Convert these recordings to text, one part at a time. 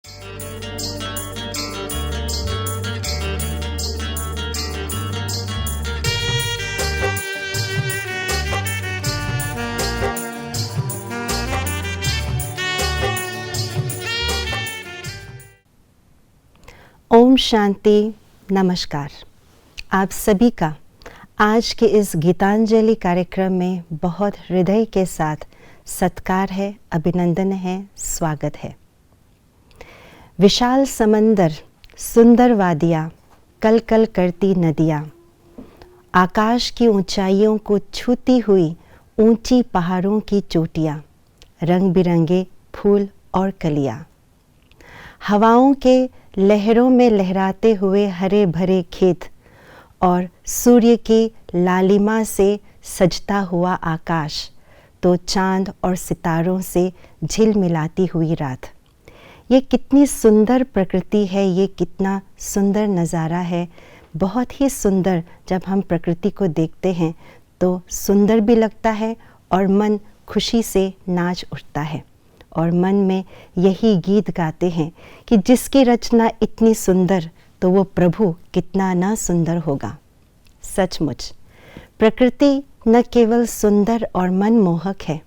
ओम शांति, नमस्कार। आप सभी का आज के इस गीतांजलि कार्यक्रम में बहुत हृदय के साथ सत्कार है, अभिनंदन है, स्वागत है। विशाल समंदर, सुंदर वादियाँ, कल कल करती नदियाँ, आकाश की ऊंचाइयों को छूती हुई ऊंची पहाड़ों की चोटियाँ, रंग बिरंगे फूल और कलियाँ, हवाओं के लहरों में लहराते हुए हरे भरे खेत और सूर्य की लालिमा से सजता हुआ आकाश, तो चांद और सितारों से झिलमिलाती हुई रात। ये कितनी सुंदर प्रकृति है, ये कितना सुंदर नज़ारा है। बहुत ही सुंदर। जब हम प्रकृति को देखते हैं तो सुंदर भी लगता है और मन खुशी से नाच उठता है और मन में यही गीत गाते हैं कि जिसकी रचना इतनी सुंदर तो वो प्रभु कितना ना सुंदर होगा। सचमुच प्रकृति न केवल सुंदर और मनमोहक है,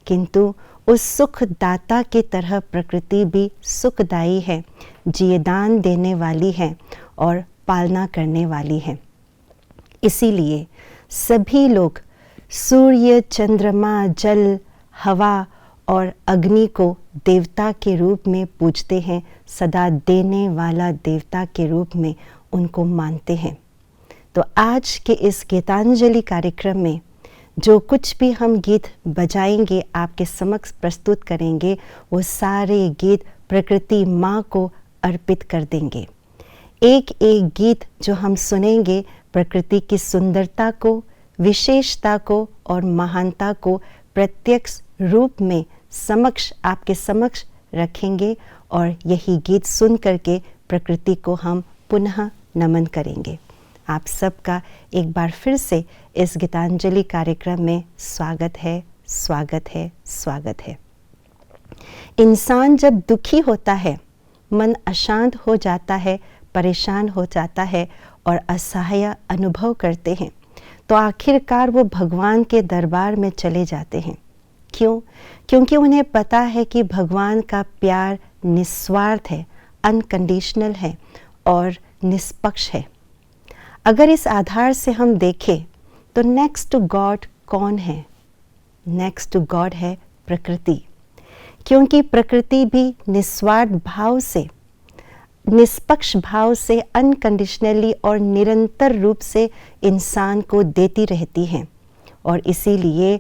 किंतु उस सुखदाता की तरह प्रकृति भी सुखदायी है, जीवदान देने वाली है और पालना करने वाली है। इसीलिए सभी लोग सूर्य, चंद्रमा, जल, हवा और अग्नि को देवता के रूप में पूजते हैं, सदा देने वाला देवता के रूप में उनको मानते हैं। तो आज के इस गीतांजलि कार्यक्रम में जो कुछ भी हम गीत बजाएंगे, आपके समक्ष प्रस्तुत करेंगे, वो सारे गीत प्रकृति माँ को अर्पित कर देंगे। एक एक गीत जो हम सुनेंगे प्रकृति की सुंदरता को, विशेषता को और महानता को प्रत्यक्ष रूप में आपके समक्ष रखेंगे और यही गीत सुन करके प्रकृति को हम पुनः नमन करेंगे। आप सबका एक बार फिर से इस गीतांजलि कार्यक्रम में स्वागत है, स्वागत है, स्वागत है। इंसान जब दुखी होता है, मन अशांत हो जाता है, परेशान हो जाता है और असहाय अनुभव करते हैं, तो आखिरकार वो भगवान के दरबार में चले जाते हैं। क्यों? क्योंकि उन्हें पता है कि भगवान का प्यार निस्वार्थ है, अनकंडीशनल है और निष्पक्ष है। अगर इस आधार से हम देखें तो नेक्स्ट टू गॉड कौन है? नेक्स्ट टू गॉड है प्रकृति, क्योंकि प्रकृति भी निस्वार्थ भाव से, निष्पक्ष भाव से, अनकंडीशनली और निरंतर रूप से इंसान को देती रहती है और इसीलिए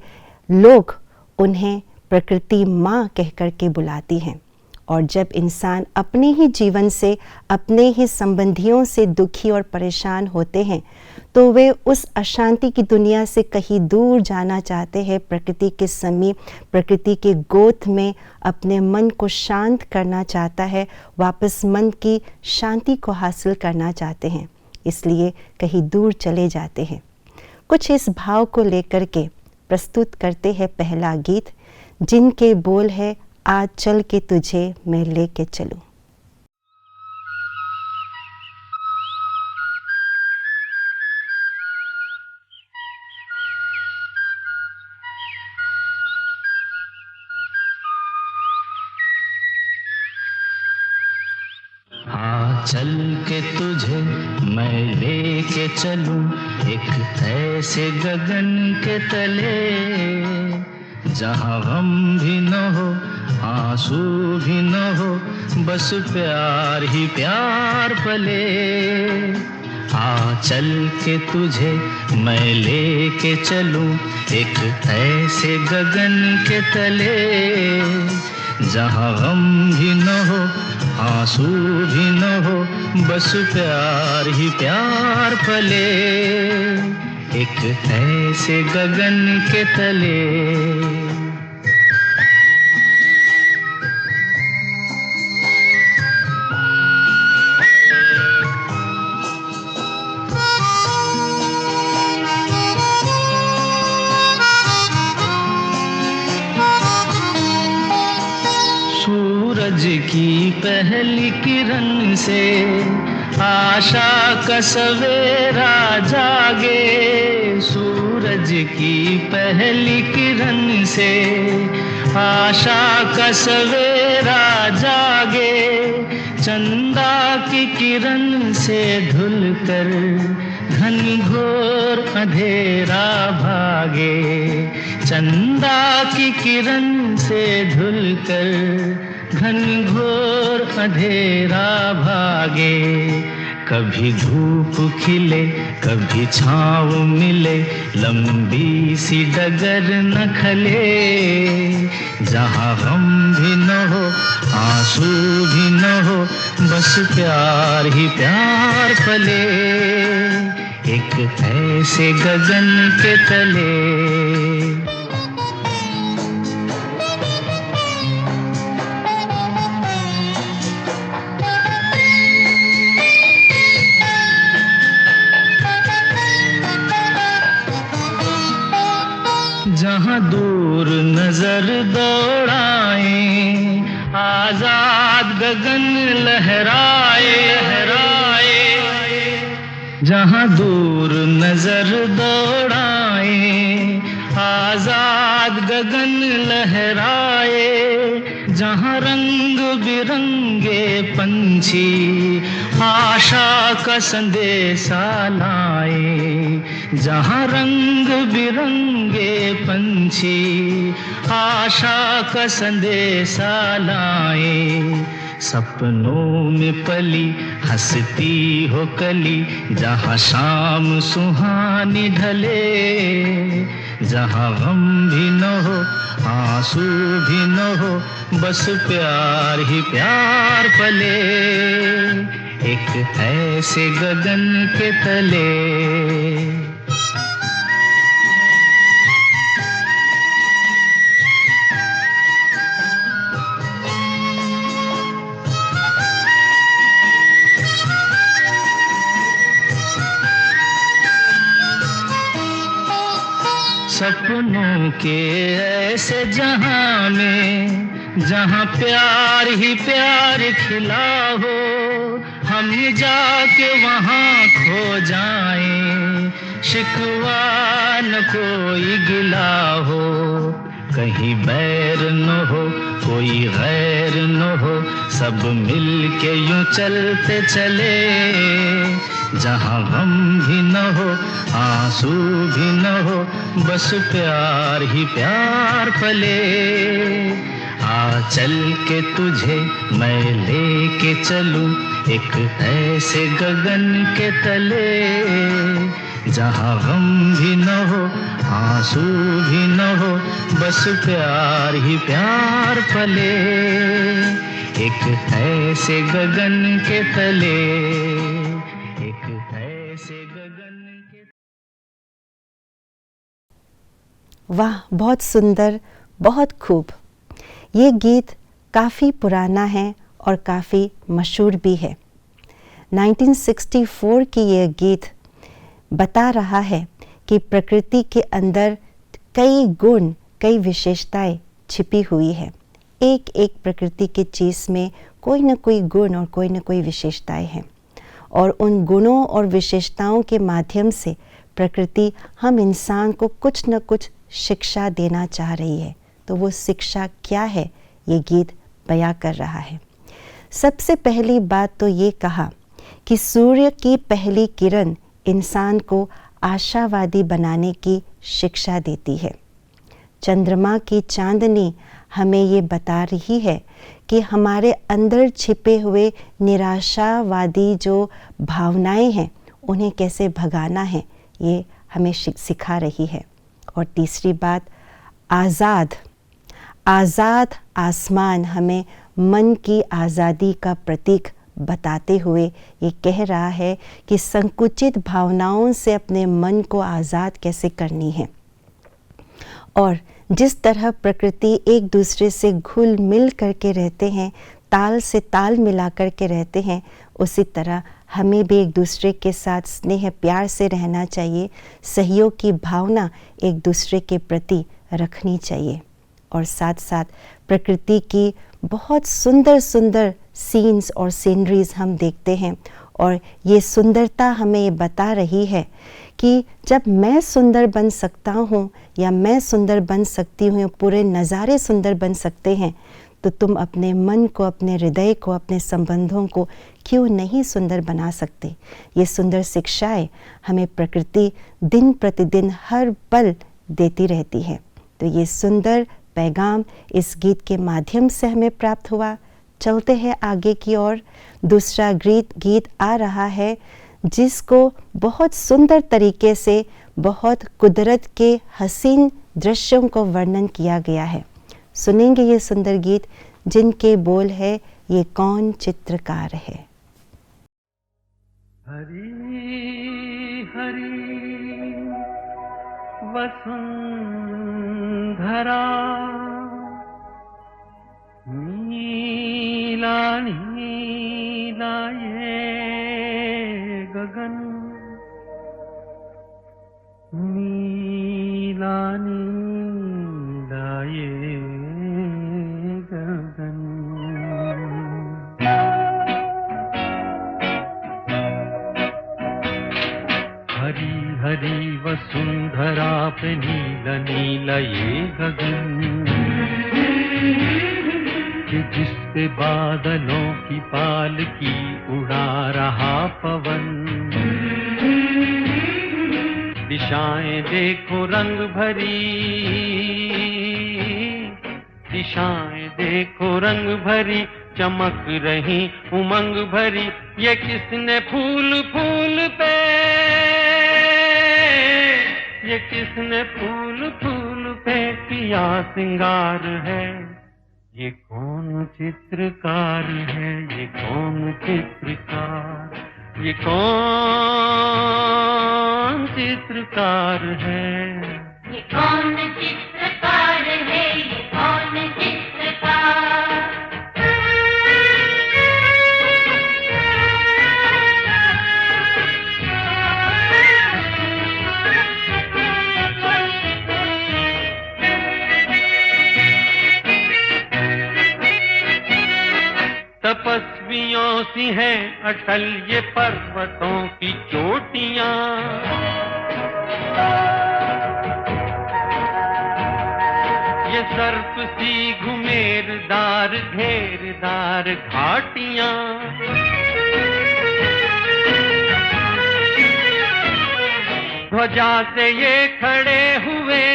लोग उन्हें प्रकृति माँ कह कर के बुलाती हैं। और जब इंसान अपने ही जीवन से, अपने ही संबंधियों से दुखी और परेशान होते हैं तो वे उस अशांति की दुनिया से कहीं दूर जाना चाहते हैं, प्रकृति के समीप, प्रकृति के गोद में अपने मन को शांत करना चाहता है, वापस मन की शांति को हासिल करना चाहते हैं, इसलिए कहीं दूर चले जाते हैं। कुछ इस भाव को लेकर के प्रस्तुत करते हैं पहला गीत, जिनके बोल है आज चल के तुझे मैं लेके चलूं। चल के तुझे मैं लेके चलूं एक ऐसे गगन के तले, जहां गम भी न हो, आंसू भी न हो, बस प्यार ही प्यार पले। चल के तुझे मैं लेके चलूं एक ऐसे गगन के तले, जहां गम भी न हो, आंसू भी न हो, बस प्यार ही प्यार फले, एक ऐसे गगन के तले। सूरज की पहली किरण से आशा का सवेरा जागे। सूरज की पहली किरण से आशा का सवेरा जागे। चंदा की किरण से धुलकर घनघोर अंधेरा भागे। चंदा की किरण से धुलकर घनघोर अंधेरा भागे। कभी धूप खिले कभी छाँव मिले, लंबी सी डगर न खले। जहाँ गम भी न हो आंसू भी न हो, बस प्यार ही प्यार पले। एक ऐसे गगन के तले। जहाँ दूर नजर दौड़ाए, आजाद गगन लहराए लहराए। जहाँ दूर नजर दौड़ाए, आजाद गगन लहराए। जहाँ रंग बिरंगे पंछी आशा का संदेशा लाए। जहाँ रंग बिरंगे पंछी आशा का संदेशा लाए। सपनों में पली हंसती हो कली, जहाँ शाम सुहानी ढले। जहाँ गम भी न हो आंसू भी न हो, बस प्यार ही प्यार पले। एक ऐसे गगन के तले। सपनों के ऐसे जहां में, जहां प्यार ही प्यार खिला हो, हम जाके वहां खो जाएं। शिकवा न कोई गिला हो, कहीं बैर न हो कोई गैर न हो, सब मिल के यूं चलते चले। जहाँ गम भी न हो आंसू भी न हो, बस प्यार ही प्यार पले। आ चल के तुझे मैं लेके चलूं एक ऐसे गगन के तले। जहाँ गम भी न हो आंसू भी न हो, बस प्यार ही प्यार पले। एक ऐसे गगन के तले। वाह, बहुत सुंदर, बहुत खूब। ये गीत काफ़ी पुराना है और काफ़ी मशहूर भी है। 1964 की यह गीत बता रहा है कि प्रकृति के अंदर कई गुण, कई विशेषताएं छिपी हुई है। एक एक प्रकृति की चीज़ में कोई न कोई गुण और कोई न कोई विशेषताएं हैं, और उन गुणों और विशेषताओं के माध्यम से प्रकृति हम इंसान को कुछ न कुछ शिक्षा देना चाह रही है। तो वो शिक्षा क्या है, ये गीत बयां कर रहा है। सबसे पहली बात तो ये कहा कि सूर्य की पहली किरण इंसान को आशावादी बनाने की शिक्षा देती है। चंद्रमा की चांदनी हमें ये बता रही है कि हमारे अंदर छिपे हुए निराशावादी जो भावनाएं हैं उन्हें कैसे भगाना है, ये हमें सिखा रही है। और तीसरी बात, आज़ाद आसमान हमें मन की आज़ादी का प्रतीक बताते हुए ये कह रहा है कि संकुचित भावनाओं से अपने मन को आज़ाद कैसे करनी है। और जिस तरह प्रकृति एक दूसरे से घुल मिल करके रहते हैं, ताल से ताल मिला करके रहते हैं, उसी तरह हमें भी एक दूसरे के साथ स्नेह प्यार से रहना चाहिए। सहयोग की भावना एक दूसरे के प्रति रखनी चाहिए। और साथ साथ प्रकृति की बहुत सुंदर सुंदर सीन्स और सीनरीज हम देखते हैं, और ये सुंदरता हमें ये बता रही है कि जब मैं सुंदर बन सकता हूँ या मैं सुंदर बन सकती हूँ, पूरे नज़ारे सुंदर बन सकते हैं, तो तुम अपने मन को, अपने हृदय को, अपने संबंधों को क्यों नहीं सुंदर बना सकते। ये सुंदर शिक्षाएं हमें प्रकृति दिन प्रतिदिन हर पल देती रहती है। तो ये सुंदर पैगाम इस गीत के माध्यम से हमें प्राप्त हुआ। चलते हैं आगे की ओर। दूसरा गीत आ रहा है जिसको बहुत सुंदर तरीके से, बहुत कुदरत के हसीन दृश्यों को वर्णन किया गया है। सुनेंगे ये सुंदर गीत जिनके बोल है, ये कौन चित्रकार है। हरी हरी वसुंधरा, नीला नीला ये गगन, नीला नीला ये गगन। हरी हरी वसुंधरा पे नीला नीला ये गगन, कि जिस पे बादलों की पालकी उड़ा रहा पवन। दिशाएं देखो रंग भरी, दिशाएं देखो रंग भरी, चमक रही उमंग भरी। ये किसने फूल फूल पे, ये किसने फूल फूल पे किया सिंगार है। ये कौन चित्रकार है, ये कौन चित्रकार, ये कौन चित्रकार है। ये कौन चित्रकार है, ये कौन चित्रकार। तपस्वियों सी हैं अटल ये पर्वतों की चोटियां, ये सर्प सी घुमेरदार घेरदार घाटियां। ध्वजा से ये खड़े हुए,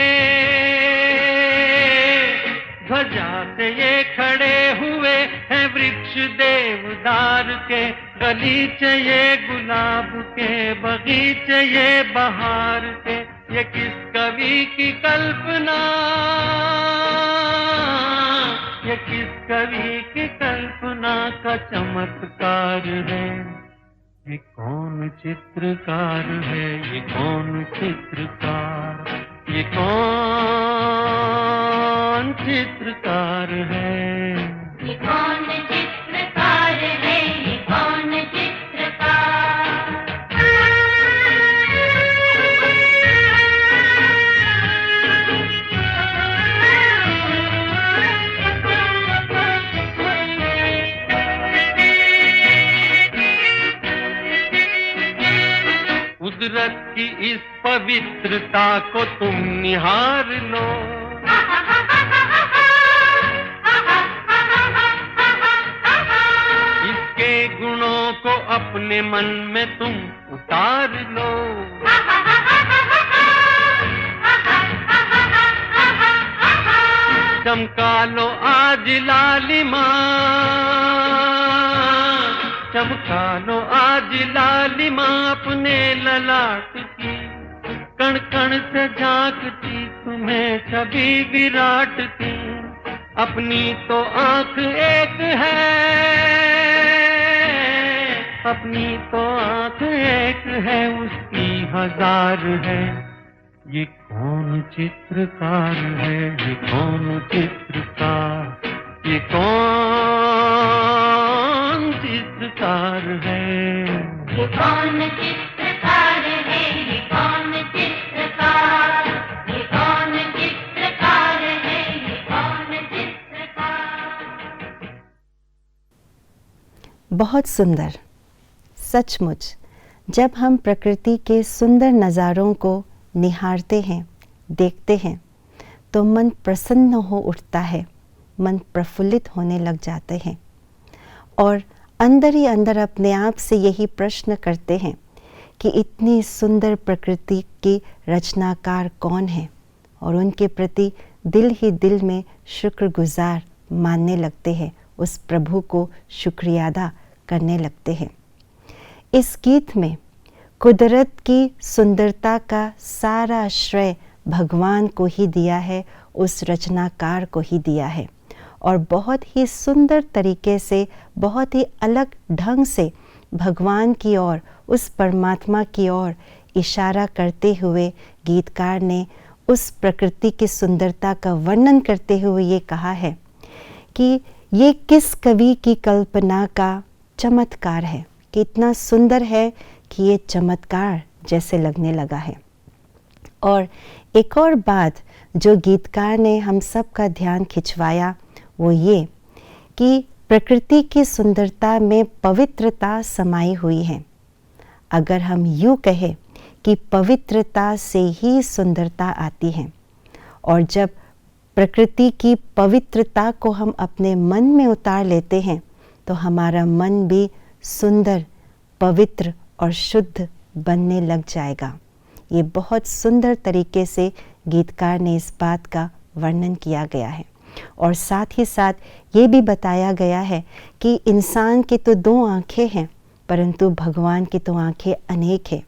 ध्वजा से ये खड़े हुए हैं वृक्ष देवदार के। गलीचे ये गुलाब के, बगीचे ये बहार के। ये किस कवि की कल्पना, ये किस कवि की कल्पना का चमत्कार है। ये कौन चित्रकार है, ये कौन चित्रकार, ये कौन चित्रकार है। ये कौन चित्रकार है, ये कौन चित्रकार। कुदरत की इस पवित्रता को तुम निहार लो, इसके गुणों को अपने मन में तुम उतार लो। चमका लो आज लालिमा, चमका लो आज लालिमा अपने ललाट की। कण कण से झांकती तुम्हें छवि विराट की। अपनी तो आंख एक है, अपनी तो आंख एक है, उसकी हजार है। ये कौन चित्रकार है, ये कौन चित्रकार, ये कौन चित्रकार है। ये कौन चित्रकार है, ये कौन चित्रकार। ये कौन चित्रकार है, ये कौन चित्रकार। बहुत सुंदर। सचमुच जब हम प्रकृति के सुंदर नज़ारों को निहारते हैं, देखते हैं, तो मन प्रसन्न हो उठता है, मन प्रफुल्लित होने लग जाते हैं और अंदर ही अंदर अपने आप से यही प्रश्न करते हैं कि इतनी सुंदर प्रकृति की रचनाकार कौन है, और उनके प्रति दिल ही दिल में शुक्रगुजार मानने लगते हैं, उस प्रभु को शुक्रिया अदा करने लगते हैं। इस गीत में कुदरत की सुंदरता का सारा श्रेय भगवान को ही दिया है, उस रचनाकार को ही दिया है, और बहुत ही सुंदर तरीके से, बहुत ही अलग ढंग से भगवान की ओर, उस परमात्मा की ओर इशारा करते हुए गीतकार ने उस प्रकृति की सुंदरता का वर्णन करते हुए ये कहा है कि ये किस कवि की कल्पना का चमत्कार है, कि इतना सुंदर है कि ये चमत्कार जैसे लगने लगा है। और एक और बात जो गीतकार ने हम सब का ध्यान खिंचवाया वो ये कि प्रकृति की सुंदरता में पवित्रता समाई हुई है। अगर हम यूँ कहें कि पवित्रता से ही सुंदरता आती है, और जब प्रकृति की पवित्रता को हम अपने मन में उतार लेते हैं तो हमारा मन भी सुंदर, पवित्र और शुद्ध बनने लग जाएगा। ये बहुत सुंदर तरीके से गीतकार ने इस बात का वर्णन किया गया है। और साथ ही साथ ये भी बताया गया है कि इंसान की तो 2 आँखें हैं, परंतु भगवान की तो आँखें अनेक हैं।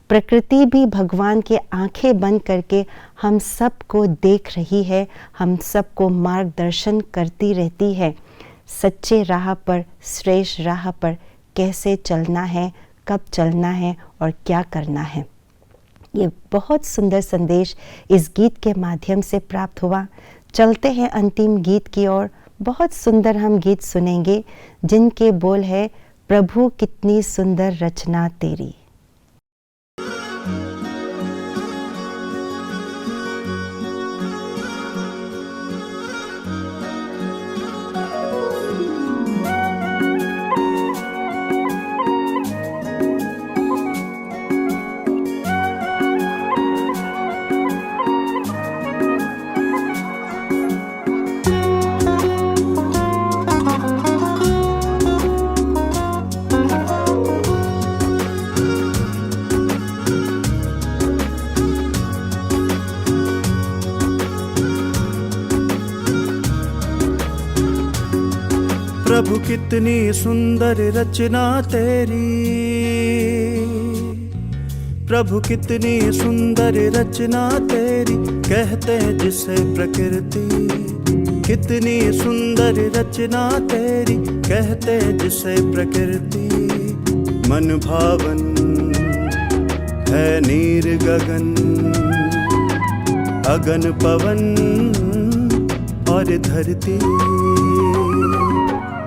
प्रकृति भी भगवान की आँखें बंद करके हम सबको देख रही है, हम सबको मार्गदर्शन करती रहती है, सच्चे राह पर, श्रेष्ठ राह पर कैसे चलना है, कब चलना है और क्या करना है। ये बहुत सुंदर संदेश इस गीत के माध्यम से प्राप्त हुआ। चलते हैं अंतिम गीत की ओर। बहुत सुंदर हम गीत सुनेंगे जिनके बोल है, प्रभु कितनी सुंदर रचना तेरी। प्रभु कितनी सुंदर रचना तेरी, प्रभु कितनी सुंदर रचना तेरी, कहते हैं जिसे प्रकृति। कितनी सुंदर रचना तेरी, कहते हैं जिसे प्रकृति। मन भावन है नीर गगन, अगन पवन और धरती।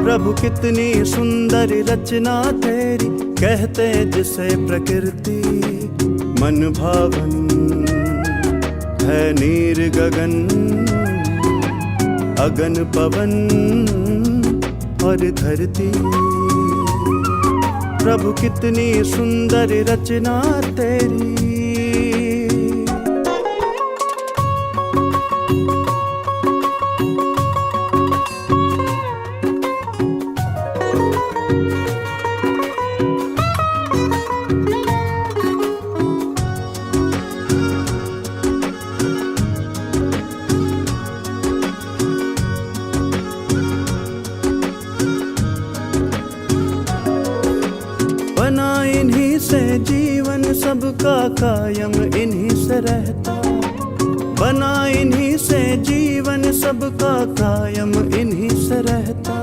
प्रभु कितनी सुंदर रचना तेरी, कहते हैं जिसे प्रकृति। मन भावन है नीर गगन, अगन पवन और धरती। प्रभु कितनी सुंदर रचना तेरी। सबका कायम इन्हीं से रहता, बना इन्हीं से जीवन सबका कायम इन्हीं से रहता।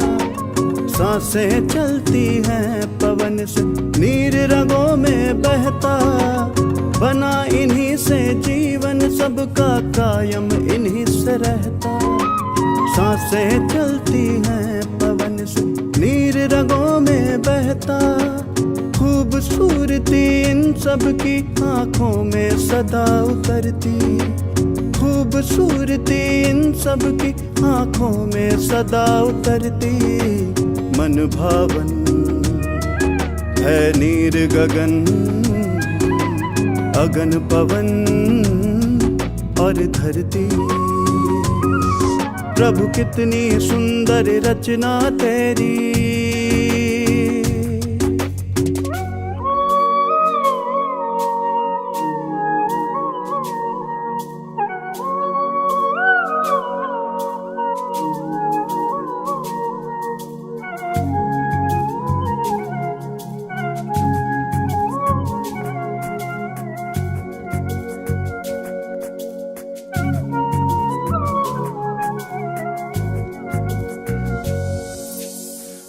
सांसें चलती हैं पवन से, नीर रगों में बहता, बना इन्हीं से जीवन सबका कायम इन्हीं से रहता। सांसें चलती हैं पवन से, नीर रगों में बहता। खूबसूरती इन सब की आँखों में सदा उतरती, खूबसूरती इन सब की आँखों में सदा उतरती। मन भावन है नीर गगन अगन पवन और धरती। प्रभु कितनी सुंदर रचना तेरी।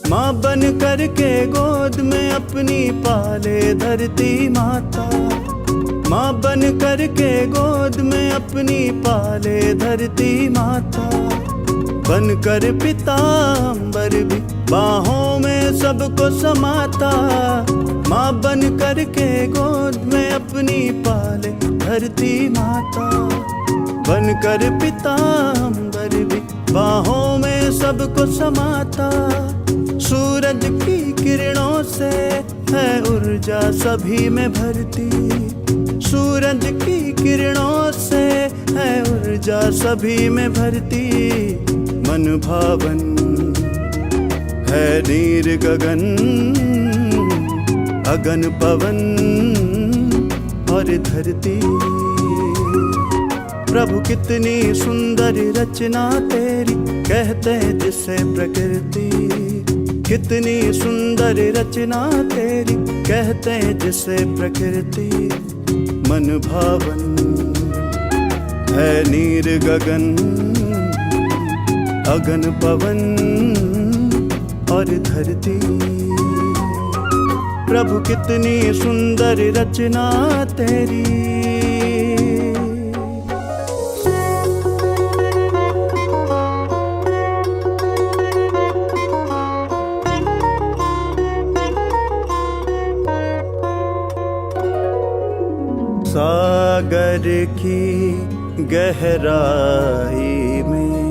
माँ बन करके गोद में अपनी पाले धरती माता। माँ बन करके गोद में अपनी पाले धरती माता। बन कर पिता अम्बर भी बाहों में सबको समाता। माँ बन करके गोद में अपनी पाले धरती माता। बन कर पिता अम्बर भी बाहों में सबको समाता। सूरज की किरणों से है ऊर्जा सभी में भरती। सूरज की किरणों से है ऊर्जा सभी में भरती। मन भावन है नीर गगन अगन पवन और धरती। प्रभु कितनी सुंदर रचना तेरी, कहते हैं जिसे प्रकृति। कितनी सुंदर रचना तेरी, कहते हैं जिसे प्रकृति। मन भावन है नीर गगन अगन पवन और धरती। प्रभु कितनी सुंदर रचना तेरी। सागर की गहराई में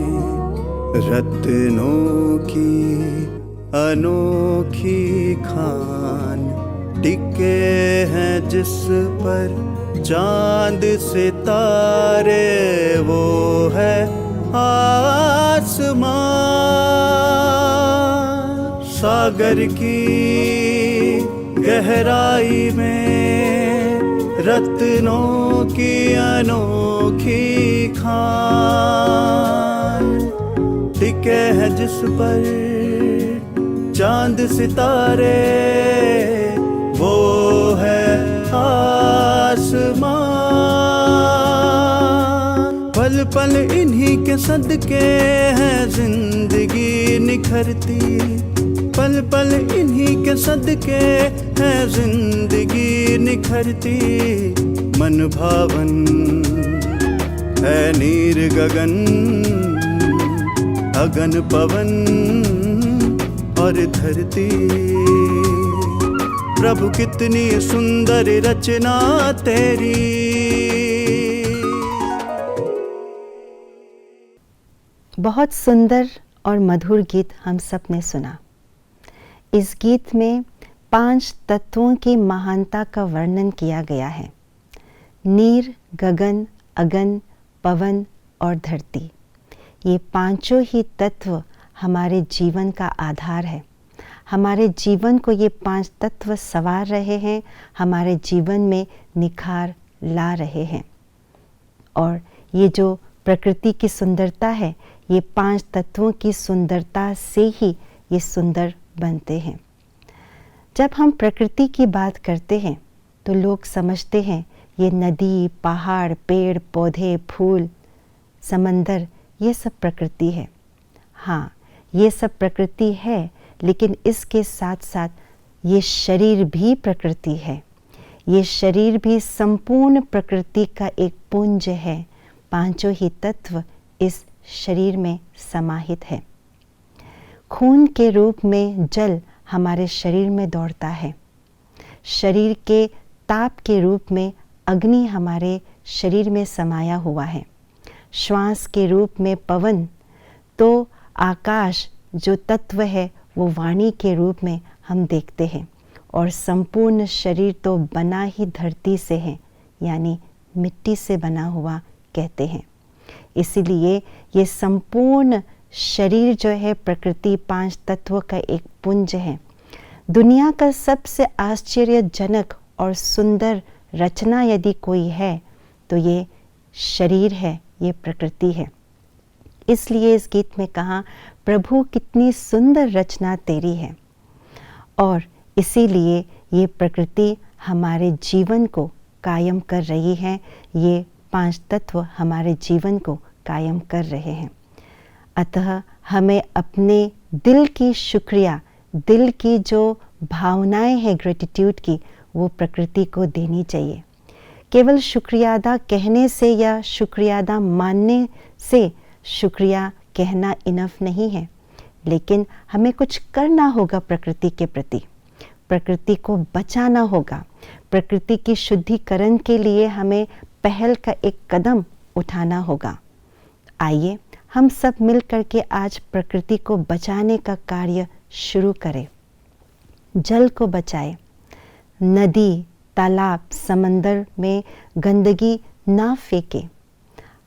रत्नों की अनोखी खान टिके हैं जिस पर चांद सितारे। वो है आसमां। सागर की गहराई में रत्नों की अनोखी खान टिके हैं जिस पर चांद सितारे। वो है आसमां। पल पल इन्हीं के सदके है जिंदगी निखरती। पल पल इन्हीं के सदके है जिंदगी निखरती। मन भावन है नीर गगन अगन पवन और धरती। प्रभु कितनी सुंदर रचना तेरी। बहुत सुंदर और मधुर गीत हम सब ने सुना। इस गीत में 5 तत्वों की महानता का वर्णन किया गया है। नीर, गगन, अगन, पवन और धरती। ये पांचों ही तत्व हमारे जीवन का आधार है। हमारे जीवन को ये 5 तत्व संवार रहे हैं, हमारे जीवन में निखार ला रहे हैं। और ये जो प्रकृति की सुंदरता है, ये 5 तत्वों की सुंदरता से ही ये सुंदर बनते हैं। जब हम प्रकृति की बात करते हैं तो लोग समझते हैं ये नदी, पहाड़, पेड़, पौधे, फूल, समंदर, ये सब प्रकृति है। हाँ, ये सब प्रकृति है, लेकिन इसके साथ साथ ये शरीर भी प्रकृति है। ये शरीर भी संपूर्ण प्रकृति का एक पुंज है। पांचों ही तत्व इस शरीर में समाहित है। खून के रूप में जल हमारे शरीर में दौड़ता है। शरीर के ताप के रूप में अग्नि हमारे शरीर में समाया हुआ है। श्वास के रूप में पवन, तो आकाश जो तत्व है वो वाणी के रूप में हम देखते हैं। और संपूर्ण शरीर तो बना ही धरती से है, यानी मिट्टी से बना हुआ कहते हैं। इसीलिए ये संपूर्ण शरीर जो है प्रकृति 5 तत्वों का एक पुंज है। दुनिया का सबसे आश्चर्यजनक और सुंदर रचना यदि कोई है तो ये शरीर है, ये प्रकृति है। इसलिए इस गीत में कहा, प्रभु कितनी सुंदर रचना तेरी है। और इसीलिए ये प्रकृति हमारे जीवन को कायम कर रही है, ये 5 तत्व हमारे जीवन को कायम कर रहे हैं। अतः हमें अपने दिल की शुक्रिया, दिल की जो भावनाएं हैं ग्रेटिट्यूड की, वो प्रकृति को देनी चाहिए। केवल शुक्रिया अदा कहने से या शुक्रिया अदा मानने से शुक्रिया कहना इनफ नहीं है, लेकिन हमें कुछ करना होगा प्रकृति के प्रति। प्रकृति को बचाना होगा। प्रकृति की शुद्धिकरण के लिए हमें पहल का एक कदम उठाना होगा। आइए हम सब मिल करके आज प्रकृति को बचाने का कार्य शुरू करें। जल को बचाएं, नदी, तालाब, समंदर में गंदगी ना फेंके।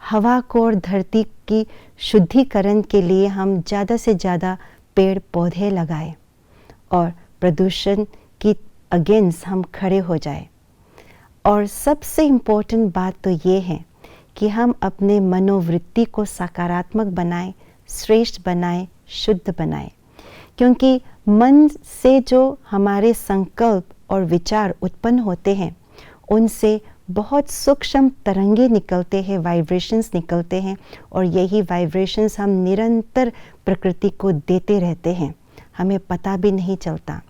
हवा को और धरती की शुद्धिकरण के लिए हम ज़्यादा से ज़्यादा पेड़ पौधे लगाएं और प्रदूषण की अगेंस्ट हम खड़े हो जाएं। और सबसे इम्पोर्टेंट बात तो ये है कि हम अपने मनोवृत्ति को सकारात्मक बनाएं, श्रेष्ठ बनाएं, शुद्ध बनाएं। क्योंकि मन से जो हमारे संकल्प और विचार उत्पन्न होते हैं, उनसे बहुत सूक्ष्म तरंगे निकलते हैं, वाइब्रेशंस निकलते हैं, और यही वाइब्रेशंस हम निरंतर प्रकृति को देते रहते हैं, हमें पता भी नहीं चलता।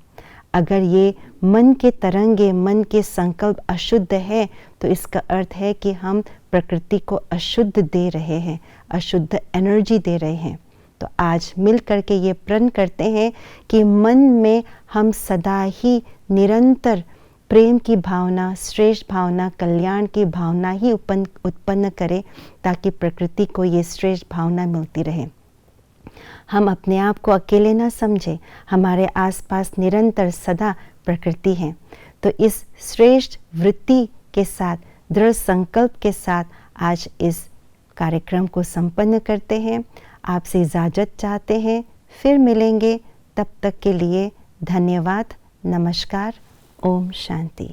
अगर ये मन के तरंगे, मन के संकल्प अशुद्ध है, तो इसका अर्थ है कि हम प्रकृति को अशुद्ध दे रहे हैं, अशुद्ध एनर्जी दे रहे हैं। तो आज मिल करके ये प्रण करते हैं कि मन में हम सदा ही निरंतर प्रेम की भावना, श्रेष्ठ भावना, कल्याण की भावना ही उत्पन्न करें, ताकि प्रकृति को ये श्रेष्ठ भावना मिलती रहे। हम अपने आप को अकेले ना समझें, हमारे आसपास निरंतर सदा प्रकृति है। तो इस श्रेष्ठ वृत्ति के साथ, दृढ़ संकल्प के साथ आज इस कार्यक्रम को संपन्न करते हैं। आपसे इजाज़त चाहते हैं, फिर मिलेंगे। तब तक के लिए धन्यवाद, नमस्कार, ओम शांति।